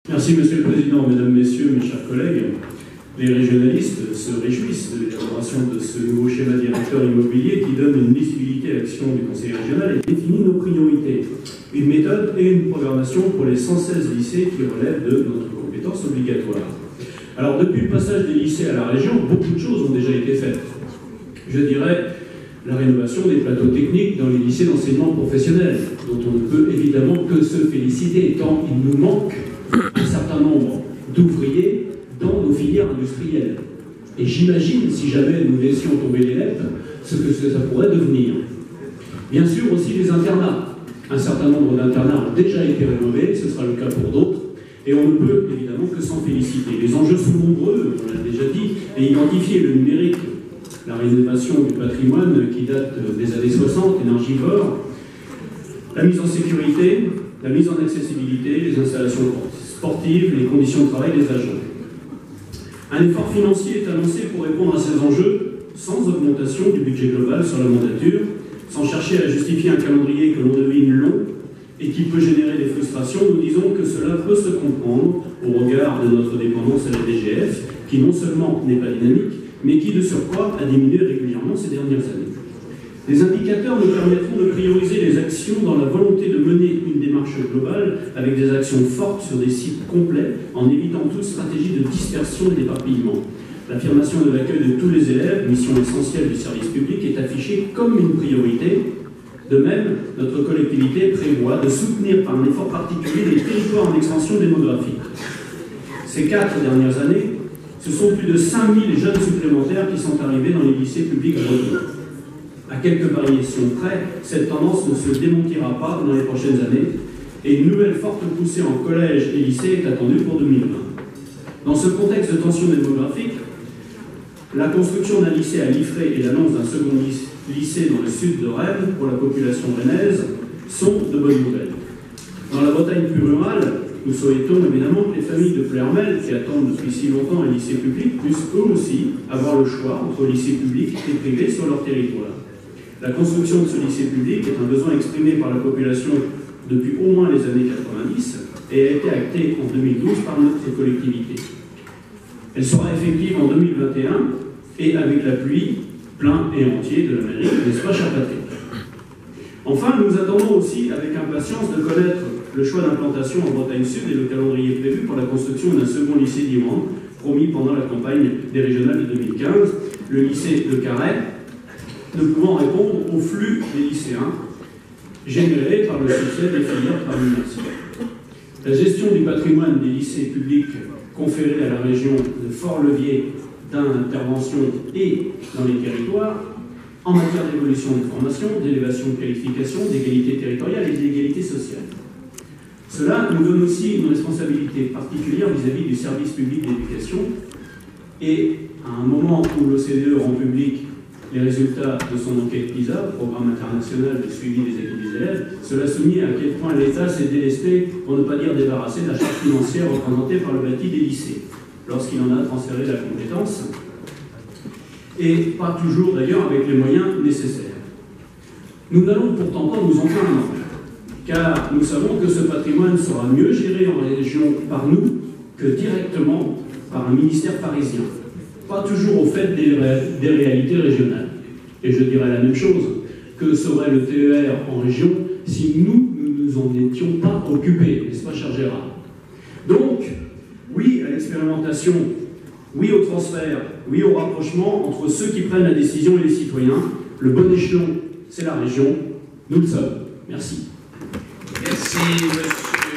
Merci Monsieur le Président, Mesdames, Messieurs, mes chers collègues. Les régionalistes se réjouissent de l'élaboration de ce nouveau schéma directeur immobilier qui donne une lisibilité à l'action du Conseil régional et définit nos priorités, une méthode et une programmation pour les 116 lycées qui relèvent de notre compétence obligatoire. Alors depuis le passage des lycées à la région, beaucoup de choses ont déjà été faites. Je dirais la rénovation des plateaux techniques dans les lycées d'enseignement professionnel, dont on ne peut évidemment que se féliciter, tant il nous manque un certain nombre d'ouvriers dans nos filières industrielles. Et j'imagine, si jamais nous laissions tomber les lettres, ce que ça pourrait devenir. Bien sûr aussi les internats. Un certain nombre d'internats ont déjà été rénovés, ce sera le cas pour d'autres, et on ne peut évidemment que s'en féliciter. Les enjeux sont nombreux, on l'a déjà dit, et identifier le numérique, la rénovation du patrimoine qui date des années 60, énergivore, la mise en sécurité, la mise en accessibilité, les installations sportives, les conditions de travail des agents. Un effort financier est annoncé pour répondre à ces enjeux sans augmentation du budget global sur la mandature, sans chercher à justifier un calendrier que l'on devine long et qui peut générer des frustrations. Nous disons que cela peut se comprendre au regard de notre dépendance à la DGF, qui non seulement n'est pas dynamique, mais qui de surcroît a diminué régulièrement ces dernières années. Les indicateurs nous permettront de prioriser les actions dans la volonté de mener une démarche globale avec des actions fortes sur des sites complets en évitant toute stratégie de dispersion et d'éparpillement. L'affirmation de l'accueil de tous les élèves, mission essentielle du service public, est affichée comme une priorité. De même, notre collectivité prévoit de soutenir par un effort particulier les territoires en expansion démographique. Ces 4 dernières années, ce sont plus de 5000 jeunes supplémentaires qui sont arrivés dans les lycées publics bretons. À quelques variations près, cette tendance ne se démentira pas dans les prochaines années et une nouvelle forte poussée en collège et lycée est attendue pour 2020. Dans ce contexte de tension démographique, la construction d'un lycée à Liffré et l'annonce d'un second lycée dans le sud de Rennes pour la population rennaise sont de bonnes nouvelles. Dans la Bretagne plus rurale, nous souhaitons évidemment que les familles de Plermel, qui attendent depuis si longtemps un lycée public, puissent eux aussi avoir le choix entre lycée public et privé sur leur territoire. La construction de ce lycée public est un besoin exprimé par la population depuis au moins les années 90 et a été actée en 2012 par notre collectivité. Elle sera effective en 2021 et avec l'appui plein et entier de la mairie, n'est-ce pas, cher Patrick? Enfin, nous attendons aussi avec impatience de connaître le choix d'implantation en Bretagne Sud et le calendrier prévu pour la construction d'un second lycée d'Iran, promis pendant la campagne des régionales de 2015, le lycée de Carhaix, ne pouvant répondre au flux des lycéens générés par le succès des filières par l'université. La gestion du patrimoine des lycées publics conférée à la région de fort levier d'intervention et dans les territoires en matière d'évolution de formation, d'élévation de qualification, d'égalité territoriale et d'égalité sociale. Cela nous donne aussi une responsabilité particulière vis-à-vis du service public d'éducation et à un moment où l'OCDE rend public les résultats de son enquête PISA, Programme international de suivi des acquis des élèves, cela souligne à quel point l'État s'est délesté, pour ne pas dire débarrassé, de la charge financière représentée par le bâti des lycées, lorsqu'il en a transféré la compétence, et pas toujours d'ailleurs avec les moyens nécessaires. Nous n'allons pourtant pas nous en plaindre, car nous savons que ce patrimoine sera mieux géré en région par nous que directement par un ministère parisien. Pas toujours au fait des réalités régionales. Et je dirais la même chose que serait le TER en région si nous ne nous en étions pas occupés, n'est-ce pas, cher Gérard? Donc, oui à l'expérimentation, oui au transfert, oui au rapprochement entre ceux qui prennent la décision et les citoyens. Le bon échelon, c'est la région. Nous le sommes. Merci. Merci, monsieur.